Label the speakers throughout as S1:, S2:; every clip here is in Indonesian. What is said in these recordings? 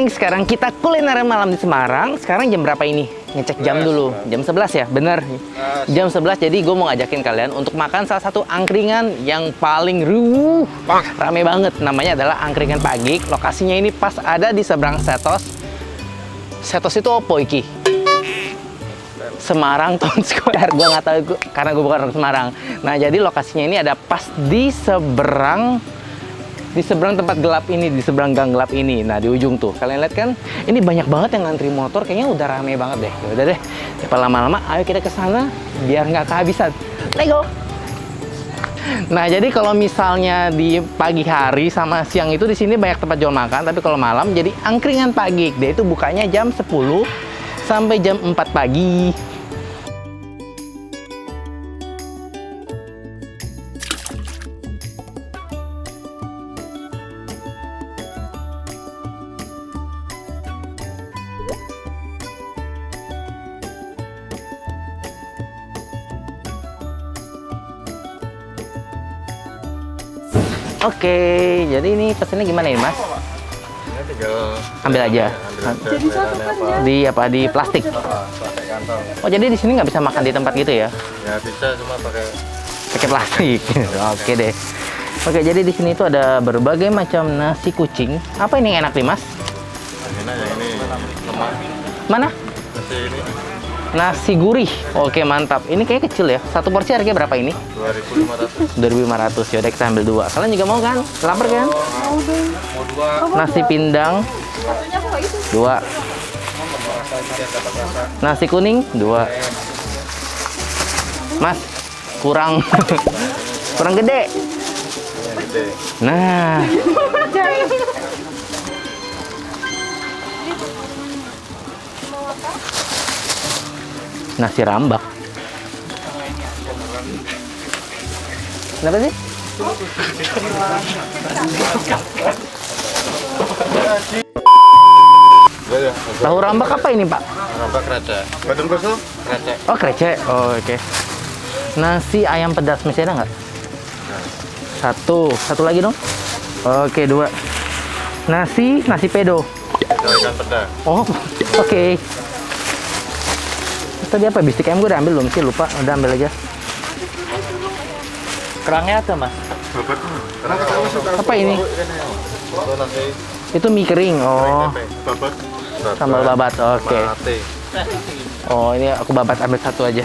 S1: geng, sekarang kita kulineran malam di Semarang. Sekarang jam berapa ini? Ngecek jam dulu. Jam 11 ya? Bener. Jam 11, jadi gue mau ngajakin kalian untuk makan salah satu angkringan yang paling rame banget. Namanya adalah Angkringan Pak Gig. Lokasinya ini pas ada di seberang Setos. Setos itu apa iki? Semarang Town Square. Gue nggak tahu karena gue bukan orang Semarang. Nah, jadi lokasinya ini ada pas di seberang tempat gelap ini, di seberang gang gelap ini. Nah, di ujung tuh. Kalian lihat kan? Ini banyak banget yang ngantri motor. Kayaknya udah rame banget deh. Udah deh. Cepat lama-lama, ayo kita ke sana biar nggak kehabisan. Let's go. Nah, jadi kalau misalnya di pagi hari sama siang itu di sini banyak tempat jual makan, tapi kalau malam jadi Angkringan Pak Gig. Dia itu bukanya jam 10 sampai jam 4 pagi. Oke, jadi ini pesennya gimana ini, Mas?
S2: Ini tinggal
S1: Ambil aja.
S2: jadi satu kan ya?
S1: Di plastik.
S2: Plastik kantong.
S1: Oh, jadi di sini nggak bisa makan di tempat gitu ya?
S2: Ya bisa, cuma pakai
S1: Plastik. Oke deh. Oke, jadi di sini itu ada berbagai macam nasi kucing. Apa ini yang enak nih, Mas?
S2: enak ya ini lemah.
S1: Mana?
S2: Nasi ini
S1: Nasi gurih. Oke, mantap. Ini kayak kecil ya. Satu porsi harganya berapa ini?
S2: 2.500.
S1: 2.500. Yaudah, kita ambil dua. Kalian juga mau kan? Lapar kan?
S2: Mau dua.
S1: Nasi pindang. 2. Nasi kuning 2. Mas, kurang kurang gede.
S2: Gede.
S1: Nah, nasi rambak. Kenapa sih?
S2: Ya,
S1: Tahu rambak apa ini, Pak?
S2: rambak krecek. Badung koso? Krecek.
S1: Oh, krecek. Oh, oke. Nasi ayam pedas masih ada nggak? Satu lagi dong. Oke, 2. Nasi pedo.
S2: Ikan peda.
S1: Oh, oke. Tadi apa? Bistik ayam gue udah ambil belum sih? Lupa. Udah ambil aja. Kerangnya ada, Mas.
S2: Babat.
S1: Apa ini?
S2: Itu nasi
S1: Itu mie kering. Oh,
S2: tempe. Babat.
S1: sambal babat. Oke.
S2: Mate.
S1: Oh, ini aku babat ambil satu aja.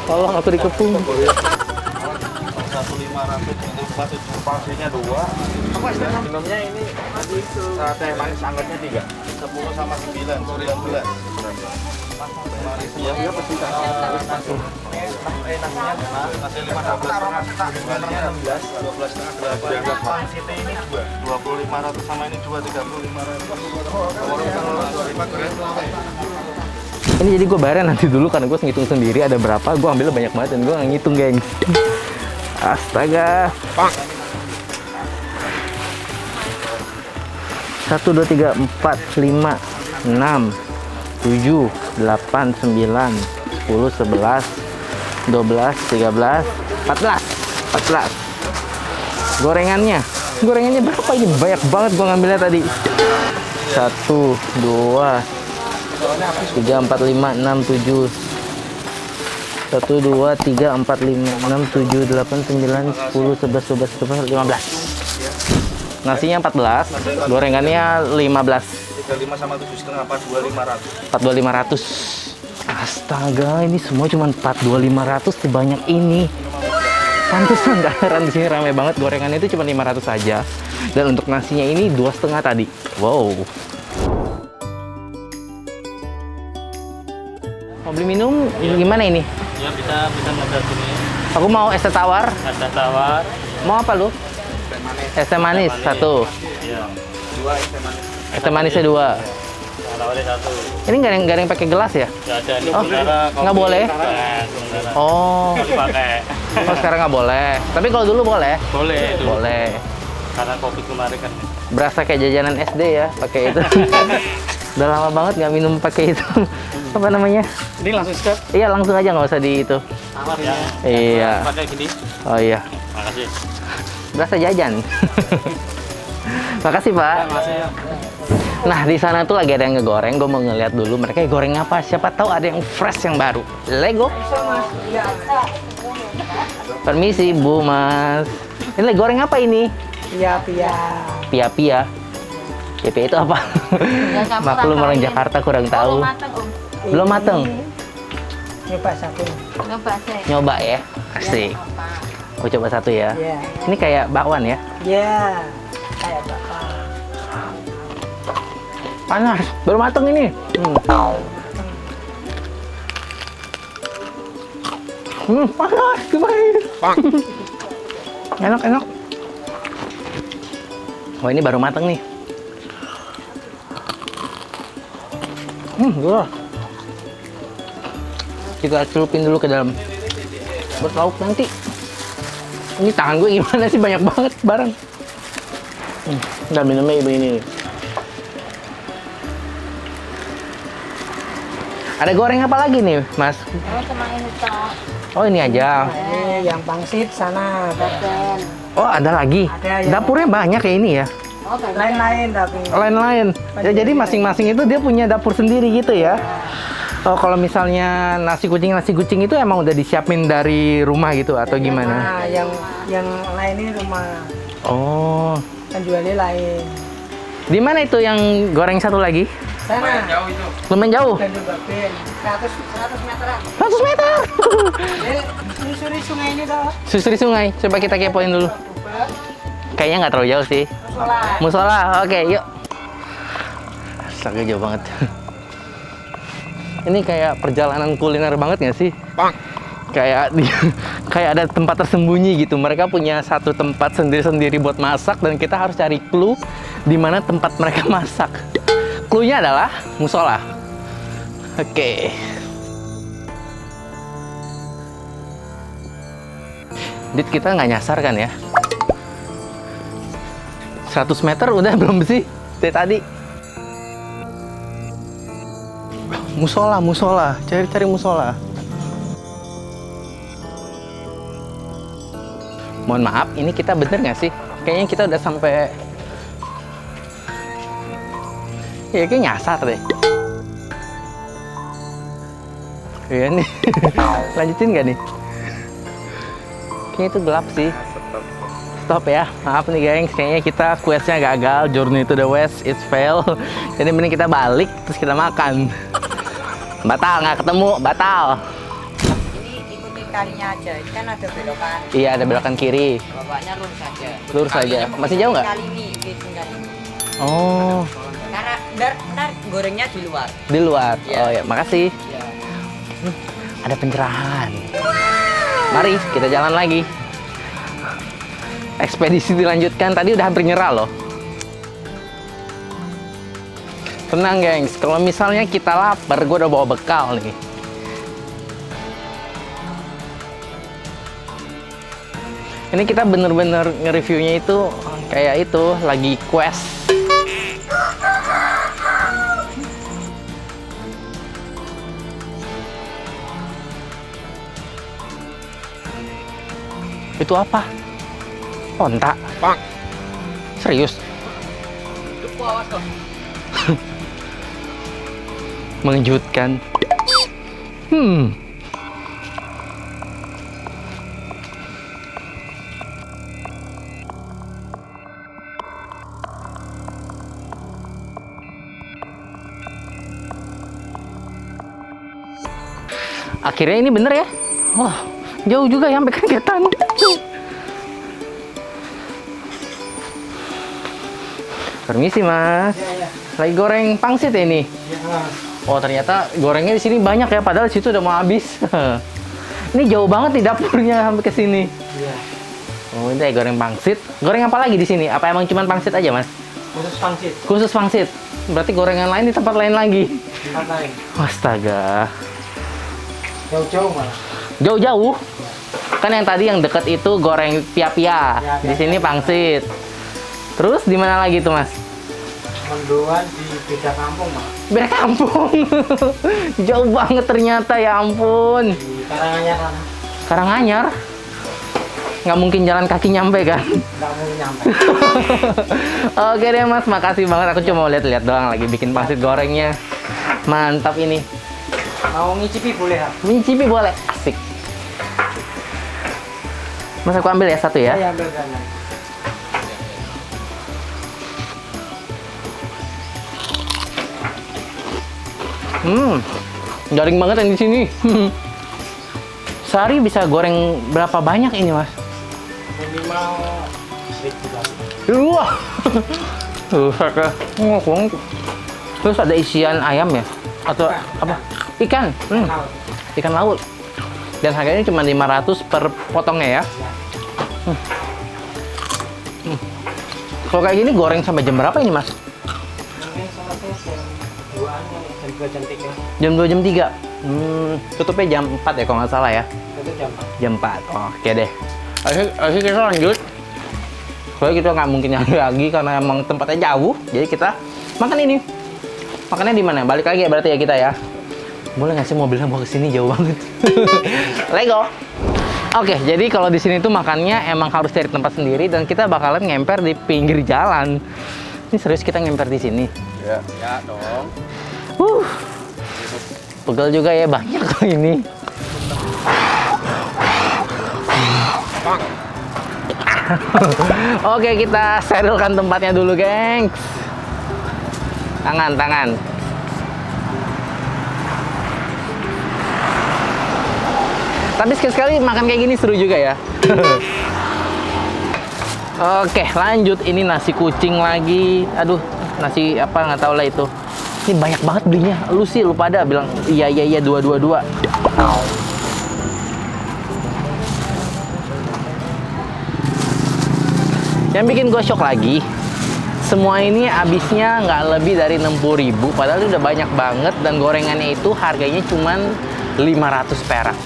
S1: Tolong aku dikepung.
S2: 1.500 untuk 4 porsinya 2. Minumnya ini tadi teh manis angetnya 3. 10 sama 9, 19. Iya, iya pasti nasi. Nasi 15. Kembalinya 16, 12 setengah 8. Siti ini 2.500 sama ini 3.500.
S1: Ini jadi gue bayar nanti dulu karena gue ngitung sendiri ada berapa. Gue ambil banyak banget dan gue nggak ngitung, geng. Astaga. 1, 2, 3, 4, 5, 6, 7, 8, 9, 10, 11, 12, 13, 14. Gorengannya berapa ini? Banyak banget gue ngambilnya tadi. 1, 2, 3, 4, 5, 6, 7. 1, 2, 3, 4, 5, 6, 7, 8, 9, 10, 11, 12, 13, 14. Nasinya 14, gorengannya 15.
S2: 35 sama 7,5 apa 2.500.
S1: 4.500. Astaga, ini semua cuma 4.500 sebanyak ini. Pantesan nggak heran di sini ramai banget. Gorengannya itu cuma 500 saja. Dan untuk nasinya ini 2,5 tadi. Wow. Mau beli minum gimana ini?
S3: Ya bisa ngobrol sini.
S1: Aku mau es teh tawar.
S3: Ada tawar.
S1: Mau apa lu? Es teh manis 1.
S3: Iya.
S1: Es teh manisnya 2.
S3: Tawarnya 1.
S1: Ini nggak ada yang pakai gelas ya?
S3: Nggak ada ini.
S1: Oh, nggak boleh?
S3: Sementara.
S1: Oh,
S3: Pakai.
S1: oh sekarang nggak boleh. Tapi kalau dulu boleh?
S3: Boleh itu.
S1: Boleh.
S3: Karena Covid kemarin kan.
S1: Berasa kayak jajanan SD ya, pakai itu. Udah lama banget nggak minum pakai itu. Apa namanya?
S3: Ini langsung sikat.
S1: Iya, langsung aja nggak usah di itu.
S3: Tawar ya.
S1: Iya.
S3: Pakai gini.
S1: Oh iya.
S3: Makasih.
S1: Berasa jajan. Makasih Pak. Nah di sana tuh lagi ada yang ngegoreng. Gue mau ngeliat dulu mereka goreng apa. Siapa tahu ada yang fresh yang baru. Lego. Permisi Bu Mas. Ini lagi goreng apa ini?
S4: Pia-pia.
S1: Pia-pia. Pia-pia itu apa? Maklum orang Jakarta kurang tahu. Belum mateng.
S4: Nyoba satu.
S1: Nyoba ya. Asik. Mau coba satu ya.
S4: Iya.
S1: Ini kayak bakwan ya.
S4: Iya. Kayak bakwan.
S1: Panas. Baru mateng ini. Panas. Gimana? Enak, enak. Wah, ini baru mateng nih. Gurih. Kita celupin dulu ke dalam. Buat lauk nanti. Ini tangan gue gimana sih? Banyak banget barang. Dan minumnya ibu ini. Ada goreng apa lagi nih, Mas? Oh, ini aja.
S4: Ini yang pangsit sana.
S1: Oh, ada lagi.
S4: Ada, ya.
S1: Dapurnya banyak ya ini ya?
S4: Lain-lain tapi.
S1: Lain-lain. Ya, jadi masing-masing itu dia punya dapur sendiri gitu ya? Oh, kalau misalnya nasi kucing itu emang udah disiapin dari rumah gitu atau gimana?
S4: Nah, yang lain ini rumah.
S1: Oh.
S4: Kan jualnya lain.
S1: Di mana itu yang goreng satu lagi?
S4: Sana.
S1: Lumayan jauh.
S4: Dan juga Ben. 100 meteran.
S1: 100 meter.
S4: Susuri sungai ini toh.
S1: Susuri sungai. Coba kita kepoin dulu. Kayaknya nggak terlalu jauh sih. Musola. Oke, yuk. Astaga, jauh banget. Ini kayak perjalanan kuliner banget nggak sih? Kayak ada tempat tersembunyi gitu. Mereka punya satu tempat sendiri-sendiri buat masak dan kita harus cari clue di mana tempat mereka masak. Clue-nya adalah musola. Oke. Dit, kita nggak nyasar kan ya? 100 meter udah belum sih dari tadi? Musola. Cari musola. Mohon maaf, ini kita bener nggak sih? Kayaknya kita udah sampai... Ya, kayak nyasar deh. Iya nih. Lanjutin nggak nih? Kayaknya itu gelap sih. Stop ya. Maaf nih gengs, kayaknya kita questnya gagal. Journey to the West, it's fail. Jadi mending kita balik, terus kita makan. Batal, nggak ketemu. Batal.
S4: Ini ikuti kalinya aja. Ini kan ada belokan.
S1: Iya, ada belokan kiri.
S4: Bapaknya lurus saja.
S1: Lurus aja. Masih jauh nggak?
S4: Kali ini, tinggal ini.
S1: Oh,
S4: Karena ntar gorengnya di luar.
S1: di luar.
S4: Iya.
S1: Oh ya, makasih.
S4: Ya.
S1: Ada pencerahan. Mari kita jalan lagi. Ekspedisi dilanjutkan. Tadi udah hampir nyerah loh. Tenang gengs, kalau misalnya kita lapar, gue udah bawa bekal nih. Ini kita bener-bener nge-reviewnya itu kayak itu, lagi quest. Itu apa? Onta? Serius? Mengejutkan. Akhirnya ini bener ya? Wah, jauh juga ya sampai kagetan. Permisi mas, lagi goreng pangsit ya ini? Oh ternyata gorengnya di sini banyak ya, padahal situ udah mau habis. Ini jauh banget nih dapurnya sampai ke sini. Oh ini goreng pangsit. Goreng apa lagi di sini? Apa emang cuma pangsit aja mas?
S4: Khusus pangsit.
S1: Khusus pangsit. Berarti gorengan lain di tempat lain lagi.
S4: Tempat lain.
S1: Astaga.
S4: Jauh-jauh malah.
S1: Jauh-jauh. Kan yang tadi yang deket itu goreng pia-pia. Di sini pangsit. Terus di mana lagi tuh mas?
S4: Mendoan di beda kampung mas.
S1: Beda kampung. Jauh banget ternyata, ya ampun.
S4: Di Karanganyar sana.
S1: Karanganyar. nggak mungkin jalan kaki nyampe kan?
S5: Nggak mau nyampe.
S1: Oke deh Mas, makasih banget. Aku cuma mau lihat-lihat doang lagi bikin pangsit gorengnya. Mantap ini.
S5: Mau ngicipi boleh, ha?
S1: Mencicipi boleh. Asik. Mas aku ambil ya satu ya.
S5: Saya ambil kanan.
S1: Garing banget yang di sini. Sehari bisa goreng berapa banyak ini Mas?
S5: Minimal 1.000 kali.
S1: Wah. Tuh, saya terus ada isian ayam ya? Atau apa? Ikan. Ikan laut. Dan harganya cuma 500 per potongnya ya. Kalau kayak gini goreng sampai jam berapa ini Mas?
S5: Mungkin selesai jam 2-an ya, jam 2 jam 3.
S1: Jam 2 jam 3. Tutupnya jam 4 ya kalau nggak salah ya.
S5: Itu jam 4.
S1: Jam 4. Oke deh. Ayo kita lanjut. Soalnya kita nggak mungkin nyari lagi karena emang tempatnya jauh. Jadi kita makan ini. Makannya di mana? Balik lagi ya berarti ya kita ya. Boleh nggak sih mobilnya bawa ke sini jauh banget? Lego. Oke, jadi kalau di sini tuh makannya emang harus cari tempat sendiri dan kita bakalan ngemper di pinggir jalan. Ini serius kita ngemper di sini.
S3: Ya dong.
S1: Pegel juga ya, banyak kok ini. Oke, kita sterilkan tempatnya dulu, gengs. Tangan. Tapi sekali-sekali makan kayak gini seru juga ya. Oke, lanjut. Ini nasi kucing lagi. Aduh, nasi apa nggak tahu lah itu. Ini banyak banget belinya. Lu sih lu pada bilang iya 2. Yang bikin gue shock lagi, semua ini habisnya nggak lebih dari 60.000. Padahal itu udah banyak banget dan gorengannya itu harganya cuman 500 perak.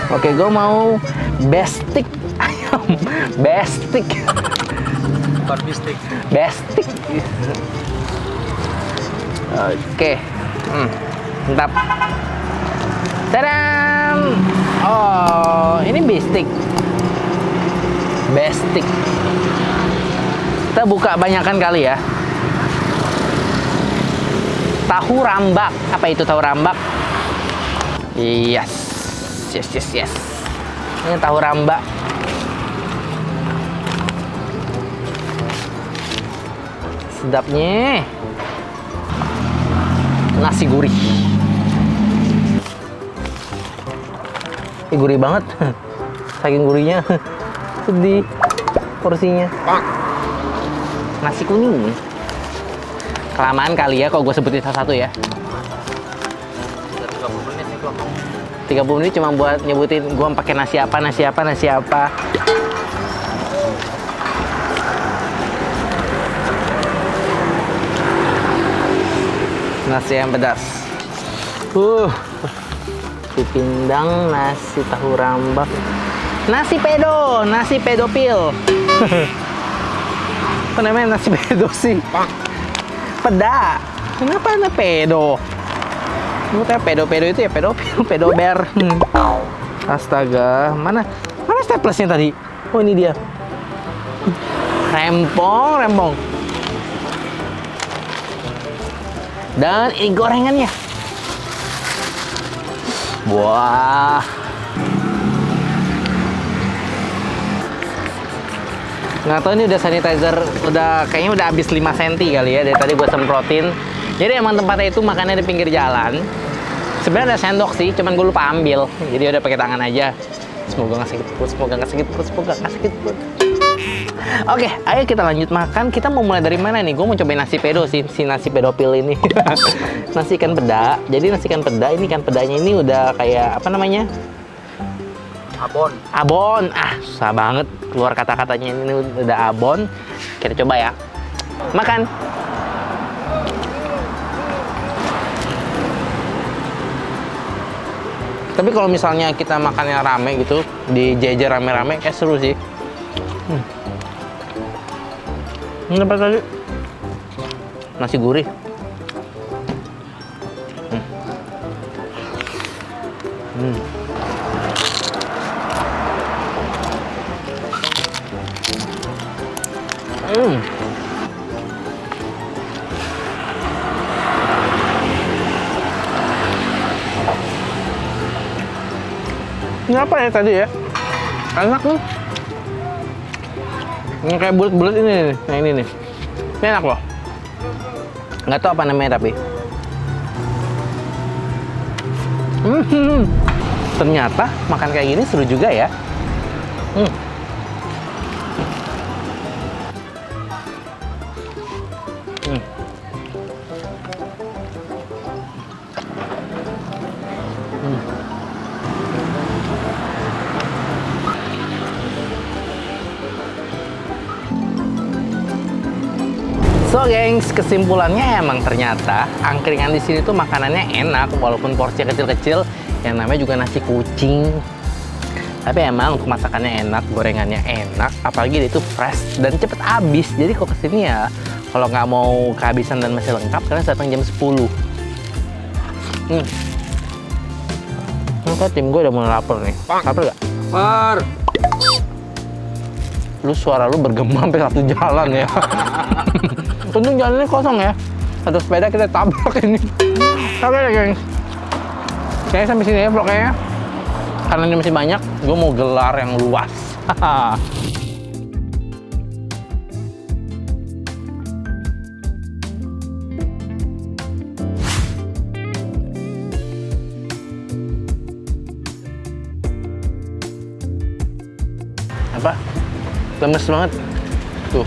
S1: Oke, gue mau bestik ayam. Bestik.
S3: Bukan bistik.
S1: Bestik. Oke. Mantap. Tadam! Oh, ini bestik. Bestik. Kita buka banyakan kali ya. Tahu rambak. Apa itu tahu rambak? Yes. Ini tahu rambak. Sedapnya. Nasi gurih. Ini gurih banget. Saking gurihnya. Sedih porsinya. Nasi kuning. Kelamaan kali ya kalau gue sebutin satu-satu ya. 30 menit cuma buat nyebutin gue pakai nasi apa. Nasi yang pedas. Nasi pindang, nasi tahu rambak, nasi pedopil. Apa namanya nasi pedo sih? Peda. Kenapa ada pedo? Kayak pedo itu ya pedober. Astaga, mana staplesnya tadi? Oh ini dia. Rempong. Dan ini gorengannya. Wah. Nggak tahu ini udah sanitizer, kayaknya udah habis 5 cm kali ya dari tadi gue semprotin. Jadi emang tempatnya itu makannya di pinggir jalan. Sebenarnya ada sendok sih, cuman gue lupa ambil. Jadi udah pakai tangan aja. Semoga nggak sakit perut. Oke, ayo kita lanjut makan. Kita mau mulai dari mana nih? Gue mau cobain nasi pedo sih, si nasi pedopil ini. Nasi ikan peda. Jadi nasi ikan peda ini ikan pedanya ini udah kayak apa namanya? Abon. Susah banget keluar kata-katanya, ini udah abon. Kita coba ya. Makan. Tapi kalau misalnya kita makannya rame gitu, dijejer rame-rame, kayak seru sih. Ini apa tadi? Nasi gurih. Ini apa ya tadi ya? Enak nih. Ini kayak bulat-bulat ini nih. Nah ini nih. Ini enak loh. Nggak tahu apa namanya tapi. Ternyata makan kayak gini seru juga ya. So gengs, kesimpulannya emang ternyata angkringan di sini tuh makanannya enak walaupun porsinya kecil-kecil. Yang namanya juga nasi kucing. Tapi emang untuk masakannya enak, gorengannya enak, apalagi dia itu fresh dan cepet habis. Jadi kok kesini ya, kalau nggak mau kehabisan dan masih lengkap, kalian datang jam 10. Kan tim gue udah mulai lapar nih. Lapar gak?
S3: Par.
S1: Lu suara lu bergema sampai satu jalan ya. Untung jalannya kosong ya. Satu sepeda kita tabrak ini. Oke deh gengs. Kayaknya sampai sini ya vlognya. Karena ini masih banyak, gue mau gelar yang luas. Apa? Lemes banget. Tuh.